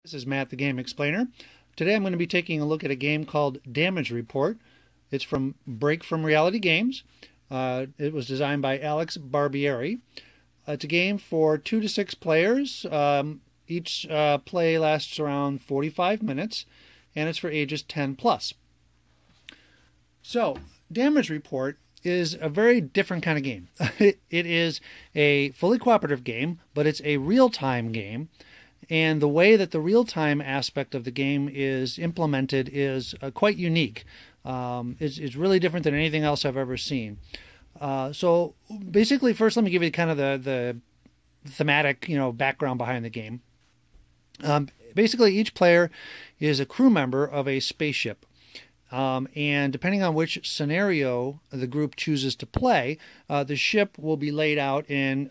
This is Matt, the Game Explainer. Today I'm going to be taking a look at a game called Damage Report. It's from Break from Reality Games. It was designed by Alex Barbieri. It's a game for 2 to 6 players. Each play lasts around 45 minutes, and it's for ages 10 plus. So, Damage Report is a very different kind of game. It is a fully cooperative game, but it's a real-time game. And the way that the real-time aspect of the game is implemented is quite unique. It's really different than anything else I've ever seen. So basically, first let me give you kind of the thematic, background behind the game. Basically, each player is a crew member of a spaceship. And depending on which scenario the group chooses to play, the ship will be laid out in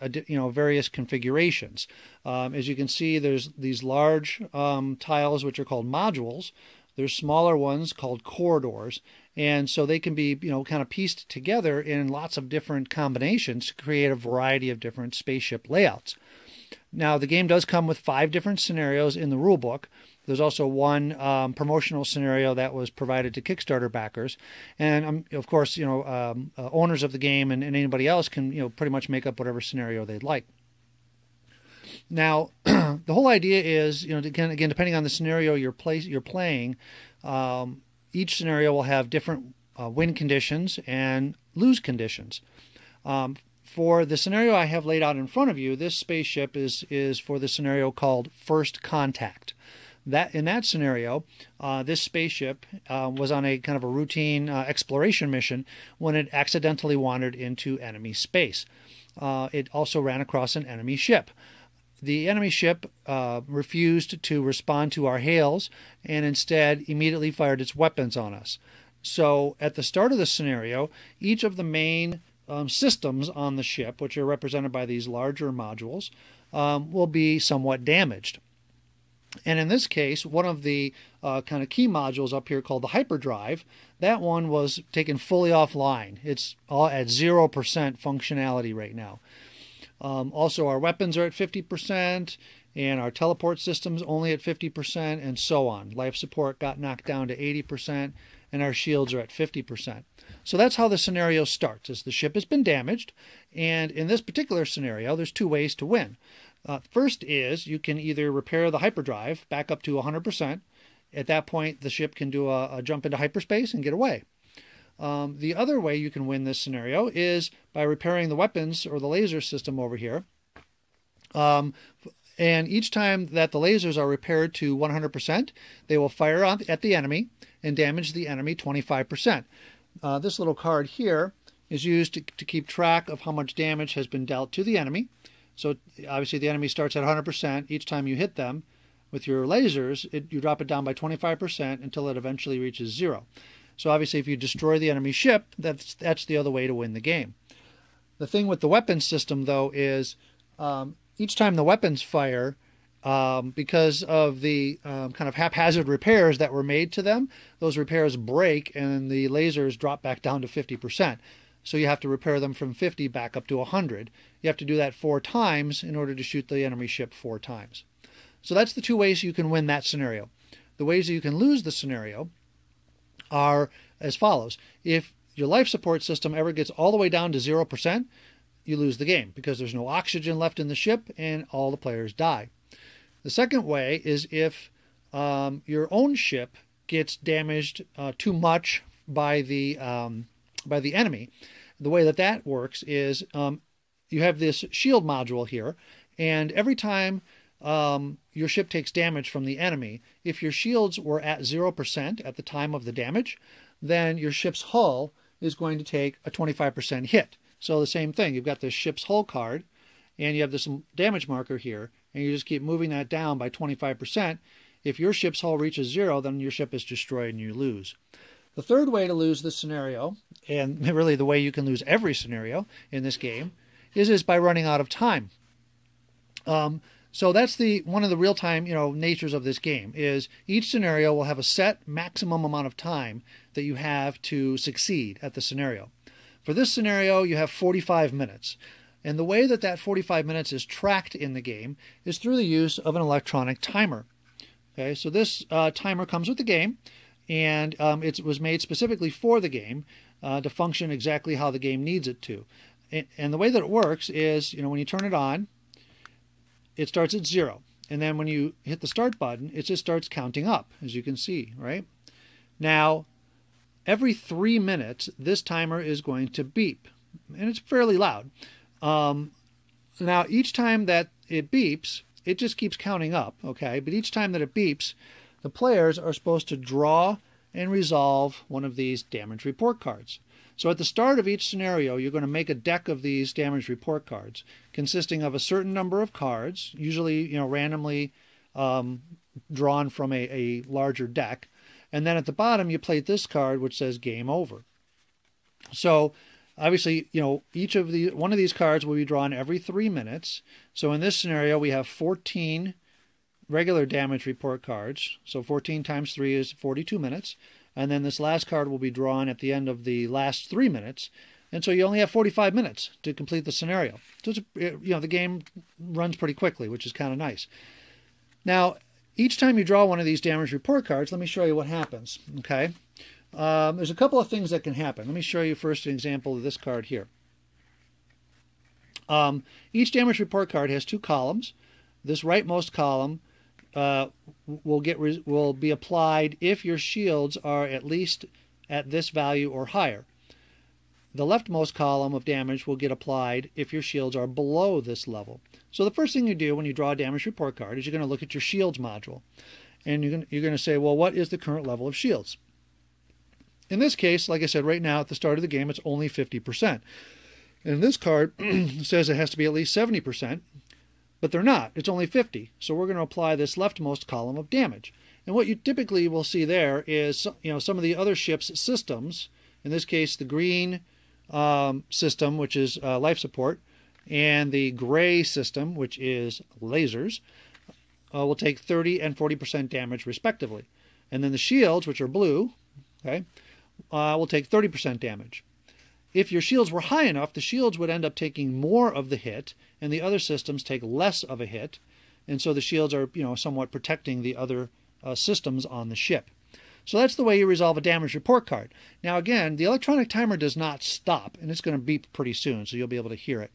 various configurations. As you can see, there's these large tiles which are called modules. There's smaller ones called corridors, and so they can be kind of pieced together in lots of different combinations to create a variety of different spaceship layouts. Now, the game does come with 5 different scenarios in the rule book. There's also one promotional scenario that was provided to Kickstarter backers, and of course, owners of the game and anybody else can pretty much make up whatever scenario they'd like. Now, the whole idea is, again, depending on the scenario you're playing, each scenario will have different win conditions and lose conditions. For the scenario I have laid out in front of you, this spaceship is for the scenario called First Contact. In that scenario, this spaceship was on a kind of a routine exploration mission when it accidentally wandered into enemy space. It also ran across an enemy ship. The enemy ship refused to respond to our hails and instead immediately fired its weapons on us. So at the start of the scenario, each of the main systems on the ship, which are represented by these larger modules, will be somewhat damaged. And in this case, one of the kind of key modules up here called the hyperdrive, that one was taken fully offline. It's all at 0% functionality right now. Also, our weapons are at 50%, and our teleport system's only at 50%, and so on. Life support got knocked down to 80%, and our shields are at 50%. So that's how the scenario starts, is the ship has been damaged, and in this particular scenario, there's 2 ways to win. First is you can either repair the hyperdrive back up to 100%. At that point, the ship can do a jump into hyperspace and get away. The other way you can win this scenario is by repairing the weapons or the laser system over here. And each time that the lasers are repaired to 100%, they will fire at the enemy and damage the enemy 25%. This little card here is used to keep track of how much damage has been dealt to the enemy. So obviously the enemy starts at 100%. Each time you hit them with your lasers, you drop it down by 25% until it eventually reaches 0. So obviously if you destroy the enemy ship, that's the other way to win the game. The thing with the weapons system, though, is each time the weapons fire, because of the kind of haphazard repairs that were made to them, those repairs break and the lasers drop back down to 50%. So you have to repair them from 50 back up to 100. You have to do that 4 times in order to shoot the enemy ship 4 times. So that's the 2 ways you can win that scenario. The ways that you can lose the scenario are as follows. If your life support system ever gets all the way down to 0%, you lose the game because there's no oxygen left in the ship and all the players die. The second way is if your own ship gets damaged too much by the enemy. The way that works is you have this shield module here, and every time your ship takes damage from the enemy, if your shields were at 0% at the time of the damage, then your ship's hull is going to take a 25% hit. So the same thing, you've got this ship's hull card, and you have this damage marker here, and you just keep moving that down by 25%. If your ship's hull reaches 0, then your ship is destroyed and you lose. The third way to lose this scenario, and really the way you can lose every scenario in this game, is by running out of time. So that's one of the real-time natures of this game, is each scenario will have a set maximum amount of time that you have to succeed at the scenario. For this scenario, you have 45 minutes. And the way that 45 minutes is tracked in the game is through the use of an electronic timer. Okay, so this timer comes with the game, and it was made specifically for the game to function exactly how the game needs it to. And the way that it works is, when you turn it on, it starts at 0. And then when you hit the start button, it just starts counting up, as you can see, right? Now, every 3 minutes, this timer is going to beep, and it's fairly loud. Now, each time that it beeps, it just keeps counting up, okay? But each time that it beeps, the players are supposed to draw and resolve one of these damage report cards. So at the start of each scenario, you're going to make a deck of these damage report cards consisting of a certain number of cards, usually randomly drawn from a larger deck. And then at the bottom, you play this card, which says Game Over. So obviously, one of these cards will be drawn every 3 minutes. So in this scenario, we have 14 regular damage report cards. So 14 times 3 is 42 minutes. And then this last card will be drawn at the end of the last 3 minutes. And so you only have 45 minutes to complete the scenario. So the game runs pretty quickly, which is kind of nice. Now, each time you draw one of these damage report cards, let me show you what happens. Okay. There's a couple of things that can happen. Let me show you first an example of this card here. Each damage report card has 2 columns. This rightmost column will be applied if your shields are at least at this value or higher. The leftmost column of damage will get applied if your shields are below this level. So the first thing you do when you draw a damage report card is you're going to look at your shields module. And you're going to say, well, what is the current level of shields? In this case, like I said, right now at the start of the game, it's only 50%. And this card says it has to be at least 70%, but they're not. It's only 50. So we're going to apply this leftmost column of damage. And what you typically will see there is, some of the other ships' systems, in this case, the green system, which is life support, and the gray system, which is lasers, will take 30 and 40% damage respectively. And then the shields, which are blue, okay, will take 30% damage. If your shields were high enough, the shields would end up taking more of the hit, and the other systems take less of a hit. And so the shields are, somewhat protecting the other systems on the ship. So that's the way you resolve a damage report card. Now again, the electronic timer does not stop, and it's going to beep pretty soon, so you'll be able to hear it.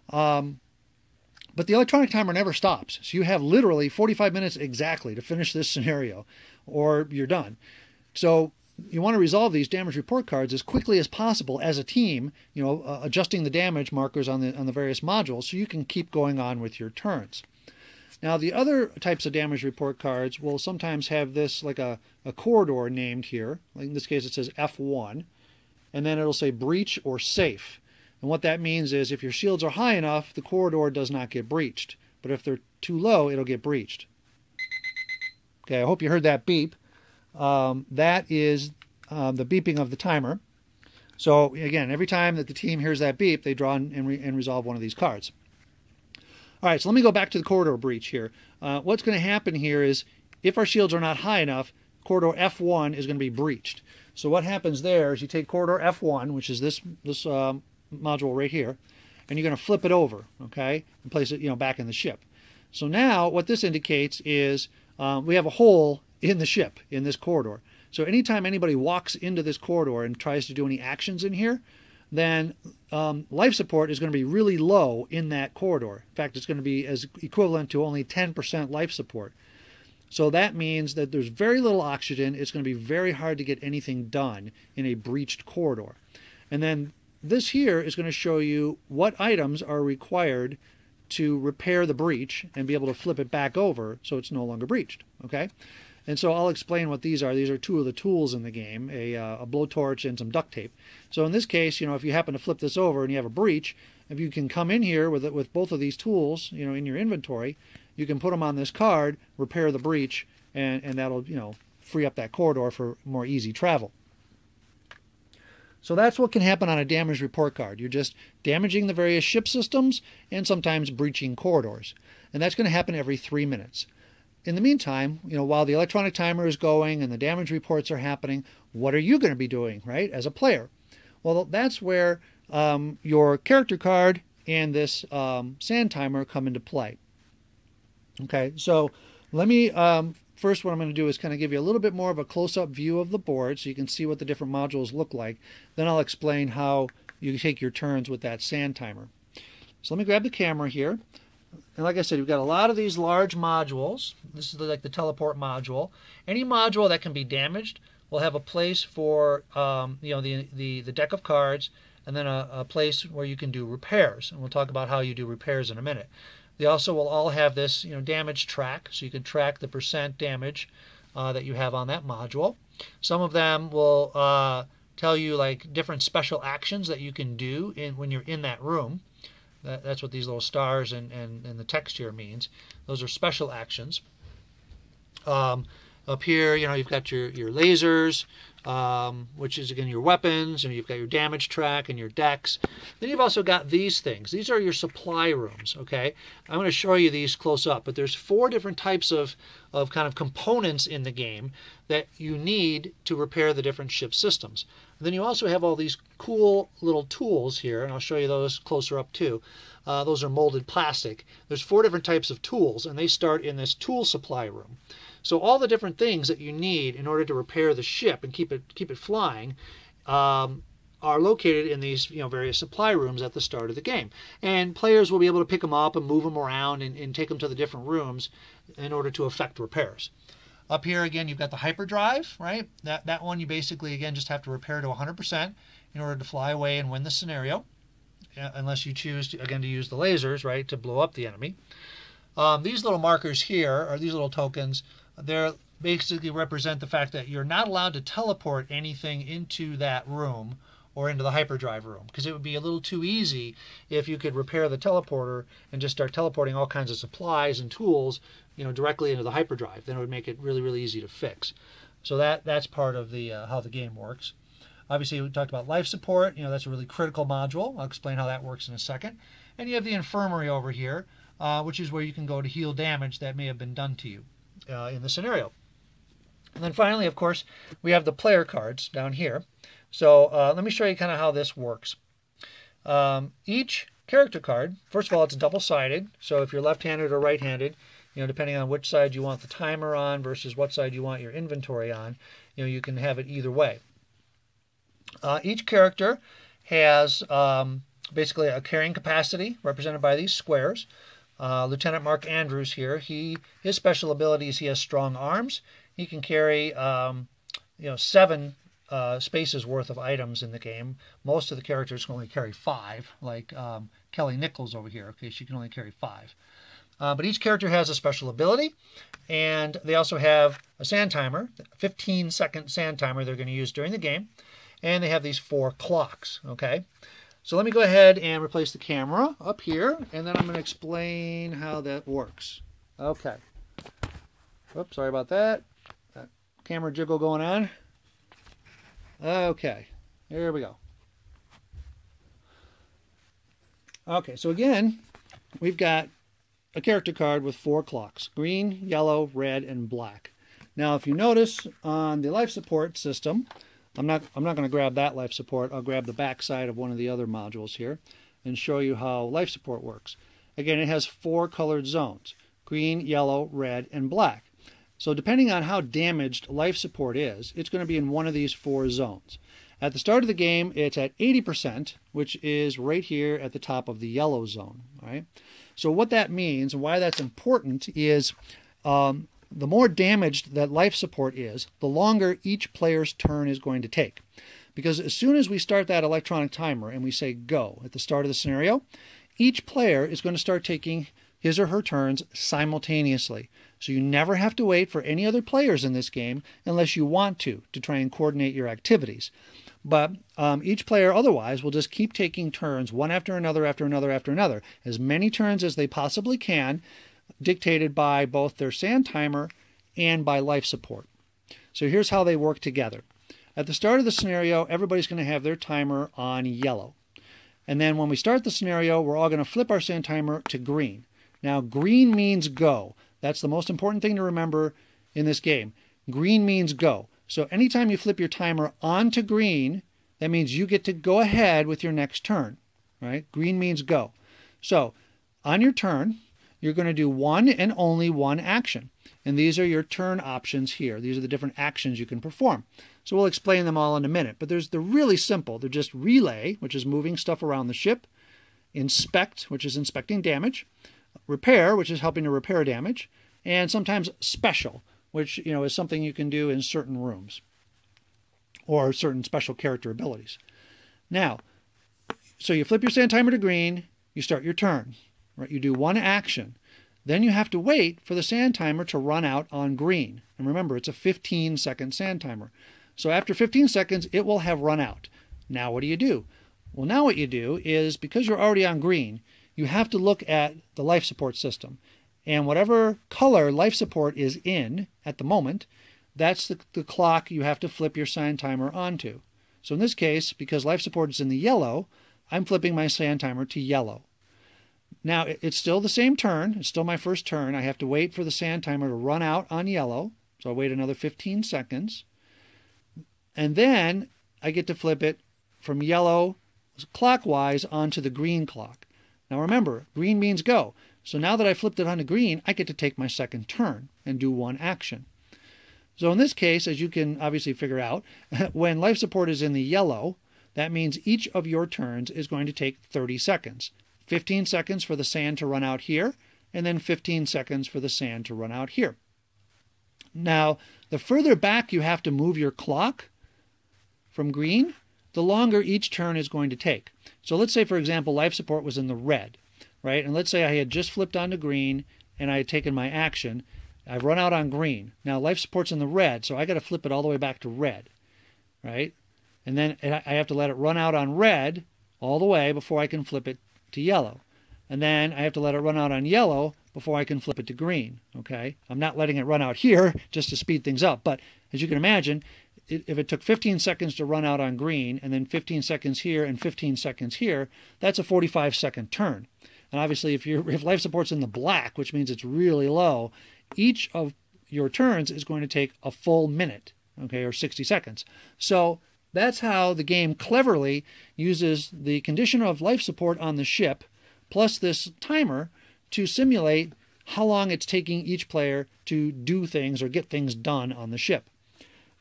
But the electronic timer never stops. So you have literally 45 minutes exactly to finish this scenario, or you're done. So you want to resolve these damage report cards as quickly as possible as a team, adjusting the damage markers on the various modules so you can keep going on with your turns. Now, the other types of damage report cards will sometimes have this like a corridor named here. Like in this case, it says F1, and then it'll say breach or safe. And what that means is if your shields are high enough, the corridor does not get breached. But if they're too low, it'll get breached. Okay, I hope you heard that beep. That is the beeping of the timer. So again, every time that the team hears that beep, they draw and resolve one of these cards. All right, so let me go back to the corridor breach here. What's going to happen here is if our shields are not high enough, corridor F1 is going to be breached. So what happens there is you take corridor F1, which is this module right here, and you're going to flip it over, okay, and place it back in the ship. So now what this indicates is we have a hole in the ship in this corridor. So anytime anybody walks into this corridor and tries to do any actions in here, then life support is going to be really low in that corridor. In fact, it's going to be as equivalent to only 10% life support. So that means that there's very little oxygen. It's going to be very hard to get anything done in a breached corridor. And then this here is going to show you what items are required to repair the breach and be able to flip it back over so it's no longer breached. Okay? And so I'll explain what these are. These are 2 of the tools in the game, a blowtorch and some duct tape. So in this case, if you happen to flip this over and you have a breach, if you can come in here with both of these tools, in your inventory, you can put them on this card, repair the breach, and that'll, free up that corridor for more easy travel. So that's what can happen on a damage report card. You're just damaging the various ship systems and sometimes breaching corridors. And that's going to happen every 3 minutes. In the meantime, while the electronic timer is going and the damage reports are happening, what are you going to be doing, right, as a player? Well, that's where your character card and this sand timer come into play. Okay, so let me first what I'm going to do is kind of give you a little bit more of a close-up view of the board so you can see what the different modules look like. Then I'll explain how you take your turns with that sand timer. So let me grab the camera here. And like I said, we've got a lot of these large modules. This is like the teleport module. Any module that can be damaged will have a place for the deck of cards, and then a place where you can do repairs. And we'll talk about how you do repairs in a minute. They also will all have this damage track, so you can track the percent damage that you have on that module. Some of them will tell you like different special actions that you can do when you're in that room. That's what these little stars and the text here means. Those are special actions. Up here, you've got your lasers, which is, again, your weapons, and you've got your damage track and your decks. Then you've also got these things. These are your supply rooms, okay? I'm going to show you these close up, but there's 4 different types of kind of components in the game that you need to repair the different ship systems. And then you also have all these cool little tools here, and I'll show you those closer up too. Those are molded plastic. There's 4 different types of tools, and they start in this tool supply room. So all the different things that you need in order to repair the ship and keep it flying are located in these various supply rooms at the start of the game. And players will be able to pick them up and move them around and take them to the different rooms in order to effect repairs. Up here, again, you've got the hyperdrive, right? That one you basically, again, just have to repair to 100% in order to fly away and win the scenario, unless you choose, again, to use the lasers, right, to blow up the enemy. These little markers here, or these little tokens, they basically represent the fact that you're not allowed to teleport anything into that room or into the hyperdrive room, because it would be a little too easy if you could repair the teleporter and just start teleporting all kinds of supplies and tools directly into the hyperdrive. Then it would make it really, really easy to fix. So that's part of the how the game works. Obviously, we talked about life support. That's a really critical module. I'll explain how that works in a second. And you have the infirmary over here, which is where you can go to heal damage that may have been done to you in the scenario. And then finally, of course, we have the player cards down here. So let me show you kind of how this works. Each character card, first of all, it's double-sided. So if you're left-handed or right-handed, depending on which side you want the timer on versus what side you want your inventory on, you can have it either way. Each character has basically a carrying capacity represented by these squares. Lieutenant Mark Andrews here, his special ability is he has strong arms. He can carry 7 spaces worth of items in the game. Most of the characters can only carry 5, like Kelly Nichols over here. Okay, she can only carry 5. But each character has a special ability, and they also have a sand timer, a 15-second sand timer they're going to use during the game, and they have these 4 clocks. Okay, so let me go ahead and replace the camera up here, and then I'm going to explain how that works. Okay. Oops, sorry about that. Camera jiggle going on. Okay, here we go. Okay, so again, we've got a character card with 4 clocks: green, yellow, red, and black. Now, if you notice on the life support system, I'm not going to grab that life support. I'll grab the back side of one of the other modules here and show you how life support works. Again, it has 4 colored zones: green, yellow, red, and black. So depending on how damaged life support is, it's going to be in one of these 4 zones. At the start of the game, it's at 80%, which is right here at the top of the yellow zone. All right? So what that means and why that's important is the more damaged that life support is, the longer each player's turn is going to take. Because as soon as we start that electronic timer and we say go at the start of the scenario, each player is going to start taking his or her turns simultaneously. So you never have to wait for any other players in this game unless you want to try and coordinate your activities. But each player otherwise will just keep taking turns one after another, after another, after another. As many turns as they possibly can, dictated by both their sand timer and by life support. So here's how they work together. At the start of the scenario, everybody's going to have their timer on yellow. And then when we start the scenario, we're all going to flip our sand timer to green. Now, green means go. That's the most important thing to remember in this game. Green means go. So anytime you flip your timer onto green, that means you get to go ahead with your next turn. Right? Green means go. So on your turn, you're going to do one and only one action. And these are your turn options here. These are the different actions you can perform. So we'll explain them all in a minute. But they're really simple. They're just relay, which is moving stuff around the ship, inspect, which is inspecting damage, repair, which is helping to repair damage, and sometimes special, which is something you can do in certain rooms or certain special character abilities. Now, so you flip your sand timer to green, you start your turn, right? You do one action. Then you have to wait for the sand timer to run out on green. And remember, it's a 15-second sand timer. So after 15 seconds, it will have run out. Now what do you do? Well, now what you do is, because you're already on green, you have to look at the life support system. And whatever color life support is in at the moment, that's the clock you have to flip your sand timer onto. So in this case, because life support is in the yellow, I'm flipping my sand timer to yellow. Now, it's still the same turn. It's still my first turn. I have to wait for the sand timer to run out on yellow. So I'll wait another 15 seconds. And then I get to flip it from yellow clockwise onto the green clock. Now remember, green means go. So now that I flipped it onto green, I get to take my second turn and do one action. So in this case, as you can obviously figure out, when life support is in the yellow, that means each of your turns is going to take 30 seconds. 15 seconds for the sand to run out here, and then 15 seconds for the sand to run out here. Now, the further back you have to move your clock from green, the longer each turn is going to take. So let's say, for example, life support was in the red, right? And let's say I had just flipped onto green and I had taken my action. I've run out on green. Now life support's in the red, so I got to flip it all the way back to red, right? And then I have to let it run out on red all the way before I can flip it to yellow. And then I have to let it run out on yellow before I can flip it to green, okay? I'm not letting it run out here just to speed things up, but as you can imagine, if it took 15 seconds to run out on green and then 15 seconds here and 15 seconds here, that's a 45-second turn. And obviously if life support's in the black, which means it's really low, each of your turns is going to take a full minute, okay, or 60 seconds. So that's how the game cleverly uses the condition of life support on the ship plus this timer to simulate how long it's taking each player to do things or get things done on the ship.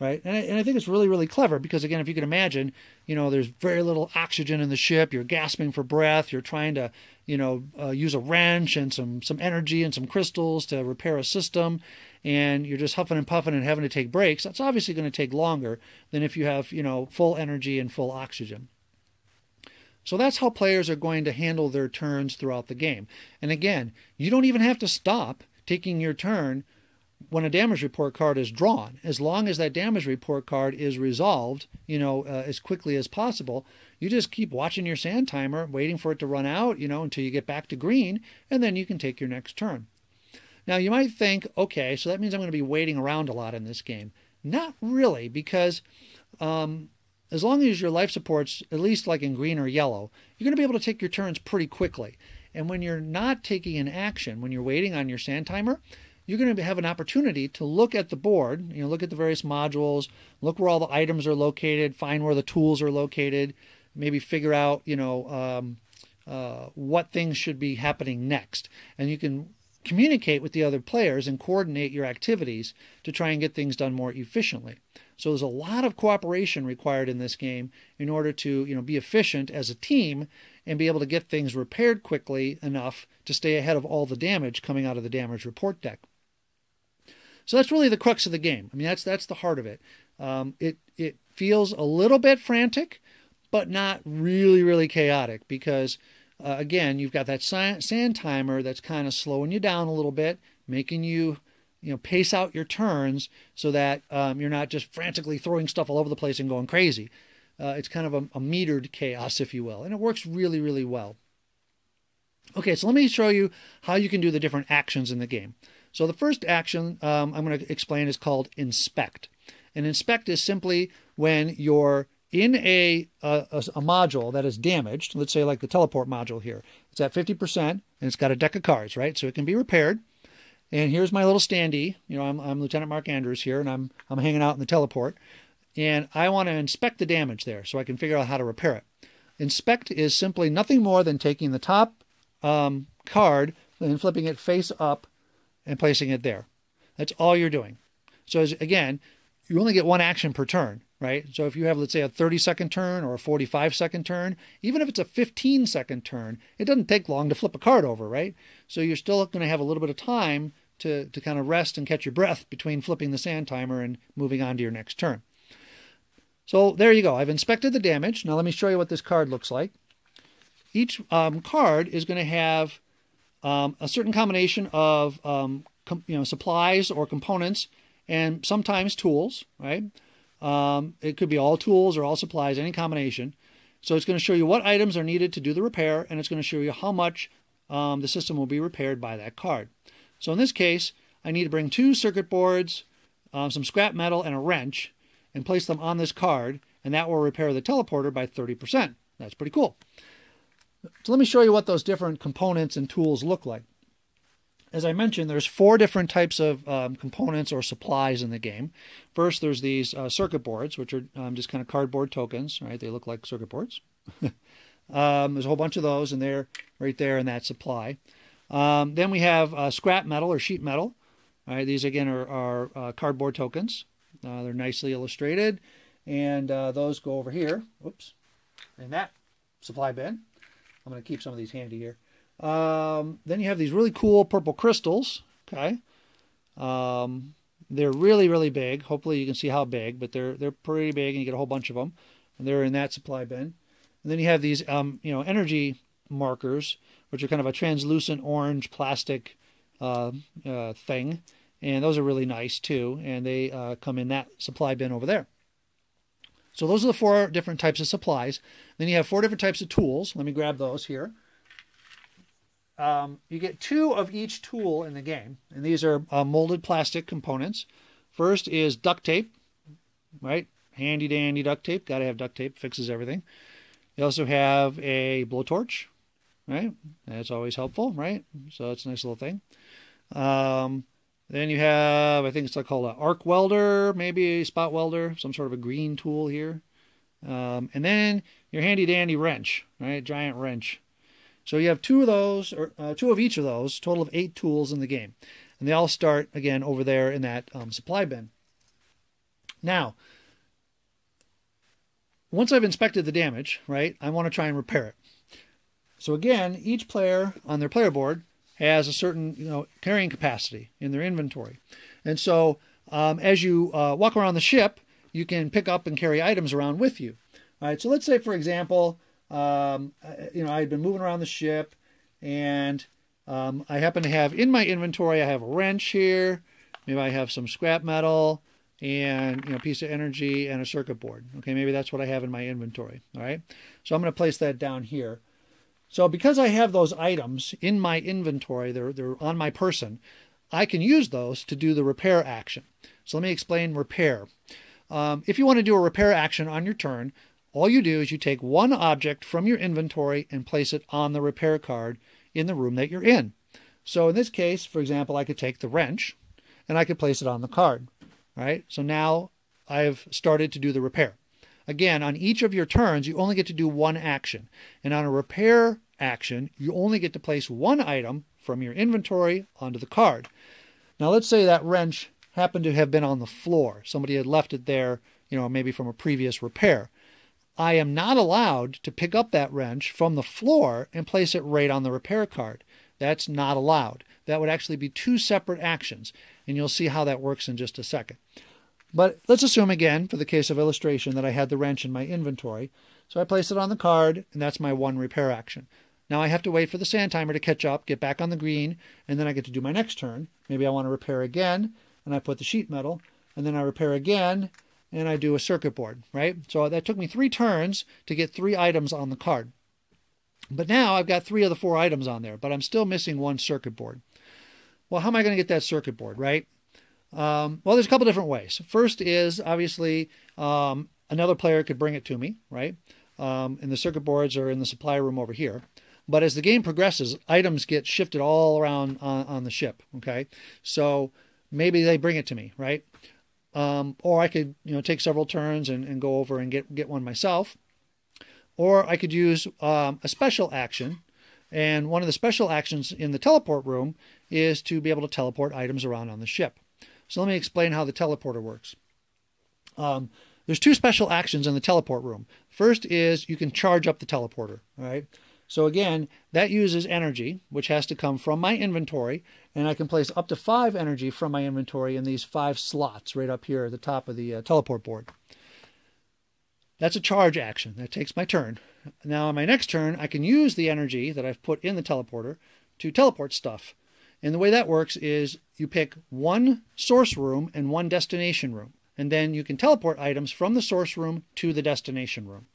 Right? And I think it's really, really clever because, again, if you can imagine, there's very little oxygen in the ship. You're gasping for breath. You're trying to, use a wrench and some energy and some crystals to repair a system. And you're just huffing and puffing and having to take breaks. That's obviously going to take longer than if you have, full energy and full oxygen. So that's how players are going to handle their turns throughout the game. And again, you don't even have to stop taking your turn when a damage report card is drawn. As long as that damage report card is resolved, as quickly as possible, you just keep watching your sand timer, waiting for it to run out, until you get back to green, and then you can take your next turn. Now, you might think, okay, so that means I'm going to be waiting around a lot in this game. Not really, because as long as your life support's at least like in green or yellow, you're going to be able to take your turns pretty quickly. And when you're not taking an action, when you're waiting on your sand timer, you're going to have an opportunity to look at the board, look at the various modules, look where all the items are located, find where the tools are located, maybe figure out, what things should be happening next. And you can communicate with the other players and coordinate your activities to try and get things done more efficiently. So there's a lot of cooperation required in this game in order to, be efficient as a team and be able to get things repaired quickly enough to stay ahead of all the damage coming out of the damage report deck. So that's really the crux of the game. I mean, that's the heart of it. It feels a little bit frantic, but not really, really chaotic because, again, you've got that sand timer that's kind of slowing you down a little bit, making you, pace out your turns so that you're not just frantically throwing stuff all over the place and going crazy. It's kind of a metered chaos, if you will, and it works really, really well. Okay, so let me show you how you can do the different actions in the game. So the first action I'm going to explain is called inspect. And inspect is simply when you're in a module that is damaged, let's say like the teleport module here. It's at 50% and it's got a deck of cards, right? So it can be repaired. And here's my little standee. I'm Lieutenant Mark Andrews here, and I'm hanging out in the teleport. And I want to inspect the damage there so I can figure out how to repair it. Inspect is simply nothing more than taking the top card and flipping it face up and placing it there. That's all you're doing. So again, you only get one action per turn, right? So if you have, let's say, a 30-second turn or a 45-second turn, even if it's a 15-second turn, it doesn't take long to flip a card over, right? So you're still going to have a little bit of time to kind of rest and catch your breath between flipping the sand timer and moving on to your next turn. So there you go. I've inspected the damage. Now let me show you what this card looks like. Each card is going to have a certain combination of supplies or components and sometimes tools, right? It could be all tools or all supplies, any combination. So it's going to show you what items are needed to do the repair, and it's going to show you how much the system will be repaired by that card. So in this case, I need to bring 2 circuit boards, some scrap metal, and a wrench, and place them on this card, and that will repair the teleporter by 30%. That's pretty cool. So let me show you what those different components and tools look like. As I mentioned, there's 4 different types of components or supplies in the game. First, there's these circuit boards, which are just kind of cardboard tokens, right? They look like circuit boards. There's a whole bunch of those, and they're right there in that supply. Then we have scrap metal or sheet metal. All right, these again are cardboard tokens. They're nicely illustrated, and those go over here. Whoops, in that supply bin. I'm going to keep some of these handy here. Then you have these really cool purple crystals. Okay, they're really, really big. Hopefully you can see how big, but they're pretty big, and you get a whole bunch of them, and they're in that supply bin. And then you have these energy markers, which are kind of a translucent orange plastic thing, and those are really nice too, and they come in that supply bin over there. So those are the 4 different types of supplies. Then you have 4 different types of tools. Let me grab those here. You get 2 of each tool in the game, and these are molded plastic components. First is duct tape, right? Handy dandy duct tape. Got to have duct tape. Fixes everything. You also have a blowtorch, right? That's always helpful, right? So it's a nice little thing. Then you have, I think it's called an arc welder, maybe a spot welder, some sort of a green tool here. And then your handy dandy wrench, right? Giant wrench. So you have 2 of those, or 2 of each of those, total of 8 tools in the game. And they all start, again, over there in that supply bin. Now, once I've inspected the damage, right, I want to try and repair it. So again, each player on their player board has a certain carrying capacity in their inventory. And so as you walk around the ship, you can pick up and carry items around with you. All right, so let's say, for example, I'd been moving around the ship, and I happen to have in my inventory, I have a wrench here, maybe I have some scrap metal, and a piece of energy and a circuit board. Okay, maybe that's what I have in my inventory. All right, so I'm going to place that down here. So because I have those items in my inventory, they're on my person, I can use those to do the repair action. So let me explain repair. If you want to do a repair action on your turn, all you do is you take one object from your inventory and place it on the repair card in the room that you're in. So in this case, for example, I could take the wrench and I could place it on the card. Right? So now I've started to do the repair. Again, on each of your turns, you only get to do one action. And on a repair action, you only get to place one item from your inventory onto the card. Now, let's say that wrench happened to have been on the floor. Somebody had left it there, maybe from a previous repair. I am not allowed to pick up that wrench from the floor and place it right on the repair card. That's not allowed. That would actually be 2 separate actions, and you'll see how that works in just a second. But let's assume again, for the case of illustration, that I had the wrench in my inventory. So I place it on the card, and that's my one repair action. Now I have to wait for the sand timer to catch up, get back on the green, and then I get to do my next turn. Maybe I want to repair again, and I put the sheet metal, and then I repair again, and I do a circuit board, right? So that took me 3 turns to get 3 items on the card. But now I've got 3 of the 4 items on there, but I'm still missing 1 circuit board. Well, how am I going to get that circuit board, right? Well, there's a couple different ways. First is, obviously, another player could bring it to me, right? And the circuit boards are in the supply room over here. But as the game progresses, items get shifted all around on the ship, okay? So maybe they bring it to me, right? Or I could, take several turns and go over and get one myself. Or I could use a special action. And one of the special actions in the teleport room is to be able to teleport items around on the ship. So let me explain how the teleporter works. There's two special actions in the teleport room. First is you can charge up the teleporter. All right. So again, that uses energy, which has to come from my inventory, and I can place up to 5 energy from my inventory in these 5 slots right up here at the top of the teleport board. That's a charge action. That takes my turn. Now on my next turn, I can use the energy that I've put in the teleporter to teleport stuff. And the way that works is you pick one source room and one destination room. And then you can teleport items from the source room to the destination room.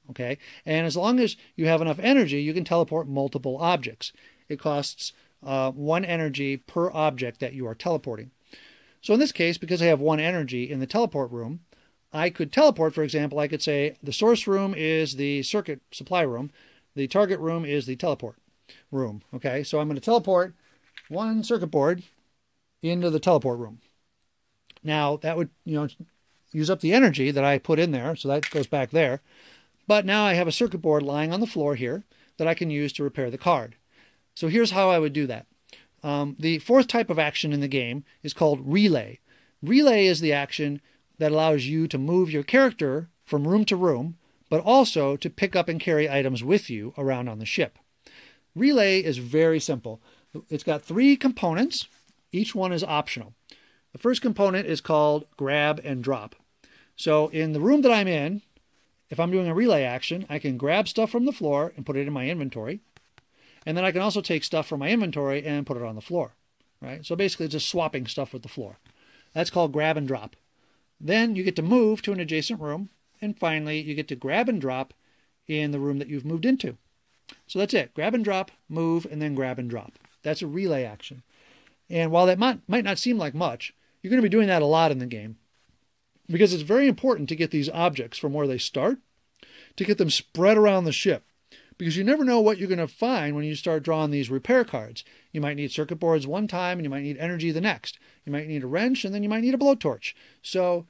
Okay? And as long as you have enough energy, you can teleport multiple objects. It costs 1 energy per object that you are teleporting. So in this case, because I have 1 energy in the teleport room, I could teleport, for example, I could say the source room is the circuit supply room, the target room is the teleport room. Okay, so I'm going to teleport 1 circuit board into the teleport room. Now that would, use up the energy that I put in there, so that goes back there. But now I have a circuit board lying on the floor here that I can use to repair the card. So here's how I would do that. The 4th type of action in the game is called relay. Relay is the action that allows you to move your character from room to room, but also to pick up and carry items with you around on the ship. Relay is very simple. It's got 3 components. Each one is optional. The first component is called grab and drop. So in the room that I'm in, if I'm doing a relay action, I can grab stuff from the floor and put it in my inventory. And then I can also take stuff from my inventory and put it on the floor. Right? So basically it's just swapping stuff with the floor. That's called grab and drop. Then you get to move to an adjacent room. And finally, you get to grab and drop in the room that you've moved into. So that's it. Grab and drop, move, and then grab and drop. That's a relay action. And while that might not seem like much, you're going to be doing that a lot in the game. Because it's very important to get these objects from where they start, to get them spread around the ship. Because you never know what you're going to find when you start drawing these repair cards. You might need circuit boards one time, and you might need energy the next. You might need a wrench, and then you might need a blowtorch. So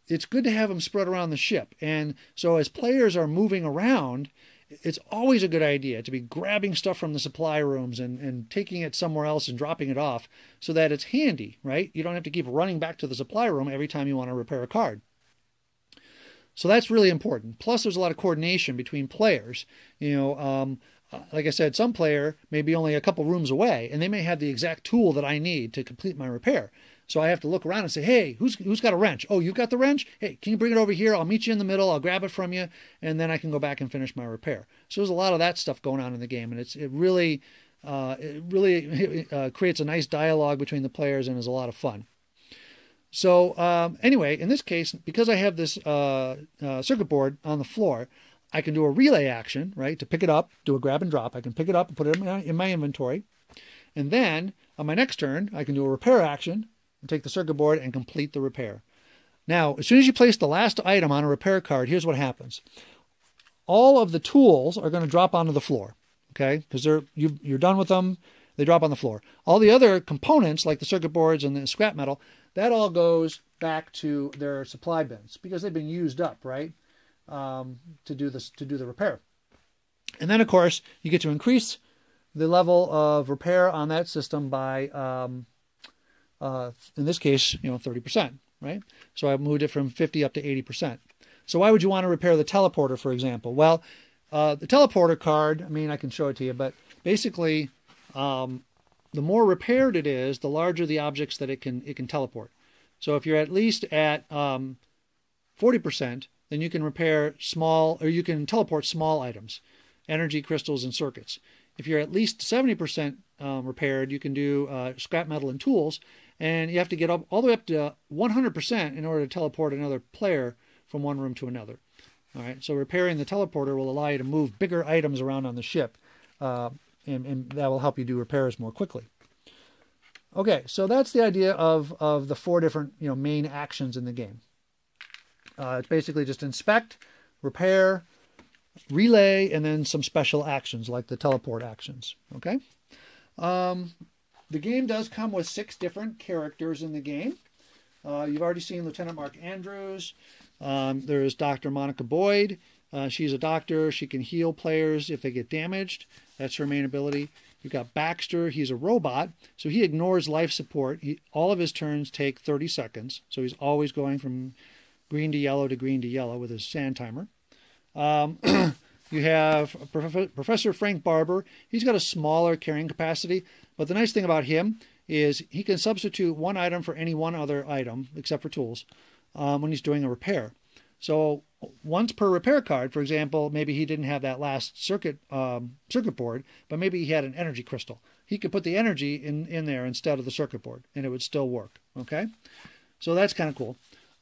it's good to have them spread around the ship. And so as players are moving around, it's always a good idea to be grabbing stuff from the supply rooms and taking it somewhere else and dropping it off so that it's handy, right? You don't have to keep running back to the supply room every time you want to repair a card. So that's really important. Plus, there's a lot of coordination between players. Like I said, some player may be only a couple rooms away, and they may have the exact tool that I need to complete my repair. So I have to look around and say, hey, who's got a wrench? Oh, you've got the wrench? Hey, can you bring it over here? I'll meet you in the middle. I'll grab it from you, and then I can go back and finish my repair. So there's a lot of that stuff going on in the game, and it really creates a nice dialogue between the players and is a lot of fun. So anyway, in this case, because I have this circuit board on the floor, I can do a relay action, right, to pick it up, do a grab and drop. I can pick it up and put it in my inventory. And then on my next turn, I can do a repair action and take the circuit board and complete the repair. Now, as soon as you place the last item on a repair card, here's what happens. All of the tools are going to drop onto the floor, okay, because you're done with them. They drop on the floor. All the other components, like the circuit boards and the scrap metal, that all goes back to their supply bins because they've been used up, right, to do the repair. And then, of course, you get to increase the level of repair on that system by, in this case, 30%, right? So I moved it from 50 up to 80%. So why would you want to repair the teleporter, for example? Well, the teleporter card, I can show it to you, but basically, the more repaired it is, the larger the objects that it can teleport. So if you're at least at 40%, then you can repair small, or you can teleport small items, energy, crystals, and circuits. If you're at least 70% repaired, you can do scrap metal and tools, and you have to get up all the way up to 100% in order to teleport another player from one room to another. All right, so repairing the teleporter will allow you to move bigger items around on the ship, and that will help you do repairs more quickly. Okay, so that's the idea of the 4 different main actions in the game. It's basically just inspect, repair, relay, and then some special actions like the teleport actions. Okay, the game does come with 6 different characters in the game. You've already seen Lieutenant Mark Andrews. There's Dr. Monica Boyd. She's a doctor. She can heal players if they get damaged. That's her main ability. You've got Baxter. He's a robot, so he ignores life support. All of his turns take 30 seconds, so he's always going from green to yellow to green to yellow with his sand timer. You have Professor Frank Barber. He's got a smaller carrying capacity, but the nice thing about him is he can substitute one item for any one other item, except for tools, when he's doing a repair. So once per repair card, for example, maybe he didn't have that last circuit board, but maybe he had an energy crystal. He could put the energy in there instead of the circuit board, and it would still work. Okay, so that's kind of cool.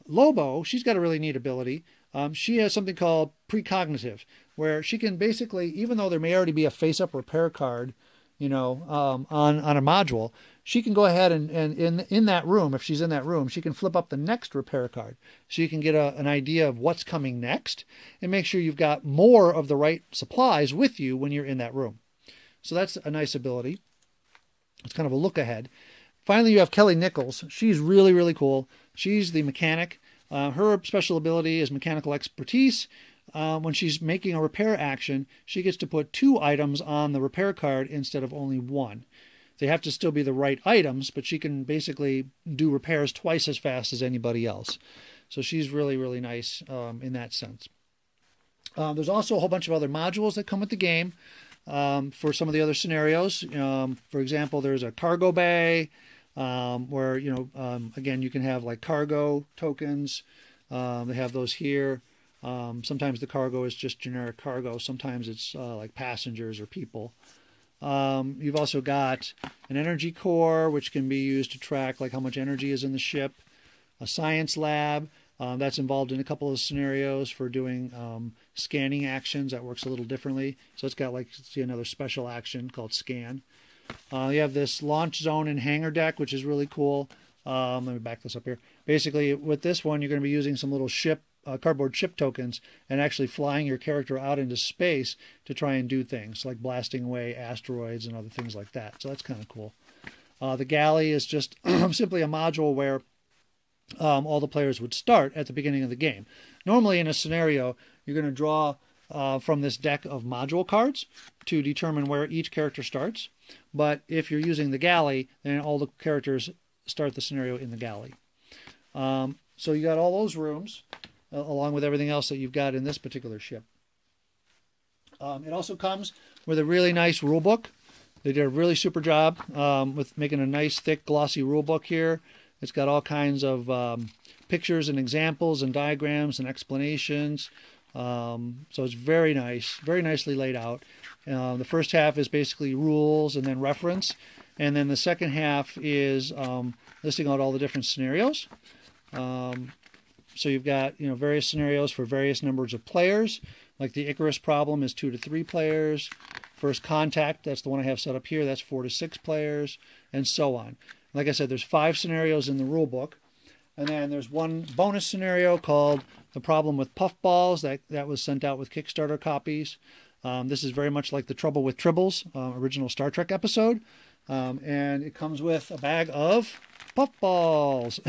Lobo, she's got a really neat ability. She has something called precognitive, where she can basically, even though there may already be a face-up repair card, on a module, she can go ahead and in that room, if she's in that room, she can flip up the next repair card. So you can get an idea of what's coming next and make sure you've got more of the right supplies with you when you're in that room. So that's a nice ability. It's kind of a look ahead. Finally, you have Kelly Nichols. She's really, really cool. She's the mechanic. Her special ability is mechanical expertise. When she's making a repair action, she gets to put 2 items on the repair card instead of only 1. They have to still be the right items, but she can basically do repairs twice as fast as anybody else. So she's really, really nice in that sense. There's also a whole bunch of other modules that come with the game for some of the other scenarios. For example, there's a cargo bay where, again, you can have like cargo tokens. They have those here. Sometimes the cargo is just generic cargo. Sometimes it's like passengers or people. You've also got an energy core, which can be used to track like how much energy is in the ship. A science lab that's involved in a couple of scenarios for doing scanning actions. That works a little differently. So it's got like, see, another special action called scan. You have this launch zone and hangar deck, which is really cool. Let me back this up here. Basically, with this one, you're going to be using some little cardboard ship tokens and actually flying your character out into space to try and do things like blasting away asteroids and other things like that. So that's kind of cool. The galley is just simply a module where all the players would start at the beginning of the game. Normally in a scenario, you're going to draw from this deck of module cards to determine where each character starts. But if you're using the galley, then all the characters start the scenario in the galley. So you got all those rooms along with everything else that you've got in this particular ship. It also comes with a really nice rule book. They did a really super job with making a nice, thick, glossy rule book here. It's got all kinds of pictures and examples and diagrams and explanations. So it's very nice, very nicely laid out. The first half is basically rules and then reference. And then the second half is listing out all the different scenarios. So you've got various scenarios for various numbers of players. Like the Icarus problem is 2 to 3 players. First contact, that's the one I have set up here, that's 4 to 6 players, and so on. Like I said, there's 5 scenarios in the rule book. And then there's one bonus scenario called the problem with puffballs that was sent out with Kickstarter copies. This is very much like the Trouble with Tribbles, original Star Trek episode. And it comes with a bag of puffballs.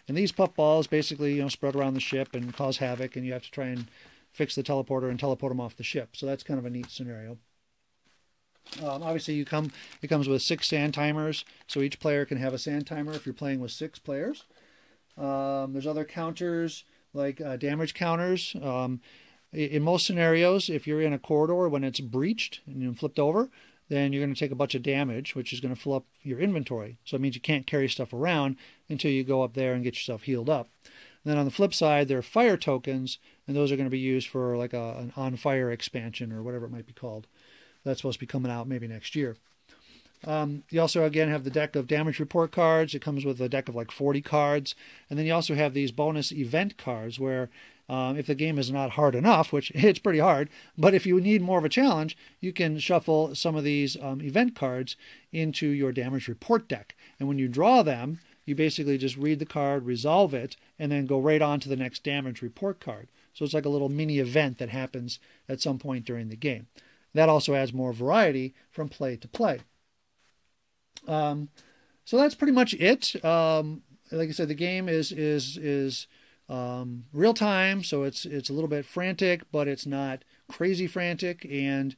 And these puffballs basically, spread around the ship and cause havoc, and you have to try and fix the teleporter and teleport them off the ship. So that's kind of a neat scenario. Obviously, it comes with 6 sand timers, so each player can have a sand timer if you're playing with 6 players. There's other counters like damage counters. In most scenarios, if you're in a corridor when it's breached and flipped over, then you're going to take a bunch of damage, which is going to fill up your inventory. So it means you can't carry stuff around until you go up there and get yourself healed up. And then on the flip side, there are fire tokens, and those are going to be used for like an on-fire expansion or whatever it might be called. That's supposed to be coming out maybe next year. You also, again, have the deck of damage report cards. It comes with a deck of like 40 cards. And then you also have these bonus event cards where if the game is not hard enough, which it's pretty hard, but if you need more of a challenge, you can shuffle some of these event cards into your damage report deck. And when you draw them, you basically just read the card, resolve it, and then go right on to the next damage report card. So it's like a little mini event that happens at some point during the game. That also adds more variety from play to play. So that's pretty much it. Like I said, the game is real time, so it's a little bit frantic, but it's not crazy frantic, and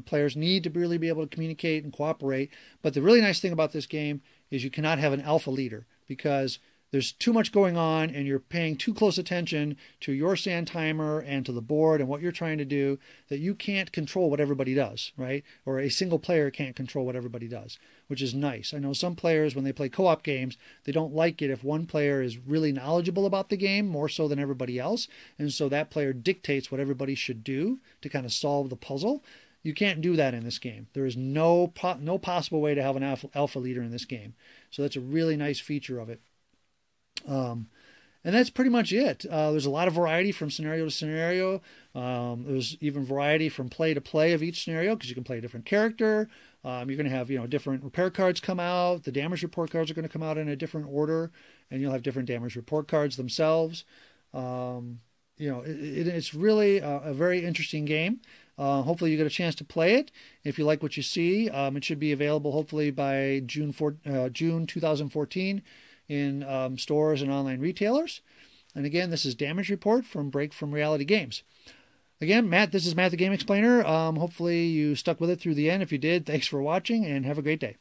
players need to really be able to communicate and cooperate. But the really nice thing about this game is you cannot have an alpha leader, because there's too much going on and you're paying too close attention to your sand timer and to the board and what you're trying to do, that you can't control what everybody does, right? Or a single player can't control what everybody does, which is nice. I know some players, when they play co-op games, they don't like it if one player is really knowledgeable about the game, more so than everybody else, and so that player dictates what everybody should do to kind of solve the puzzle. You can't do that in this game. There is no possible way to have an alpha leader in this game. So that's a really nice feature of it. And that's pretty much it. There's a lot of variety from scenario to scenario. There's even variety from play to play of each scenario, because you can play a different character. You're going to have different repair cards come out. The damage report cards are going to come out in a different order, and you'll have different damage report cards themselves. It's really a very interesting game. Hopefully you get a chance to play it. If you like what you see, it should be available hopefully by June 2014 in stores and online retailers. And again, this is Damage Report from Break from Reality Games. Again, this is Matt the Game Explainer. Hopefully you stuck with it through the end. If you did, thanks for watching and have a great day.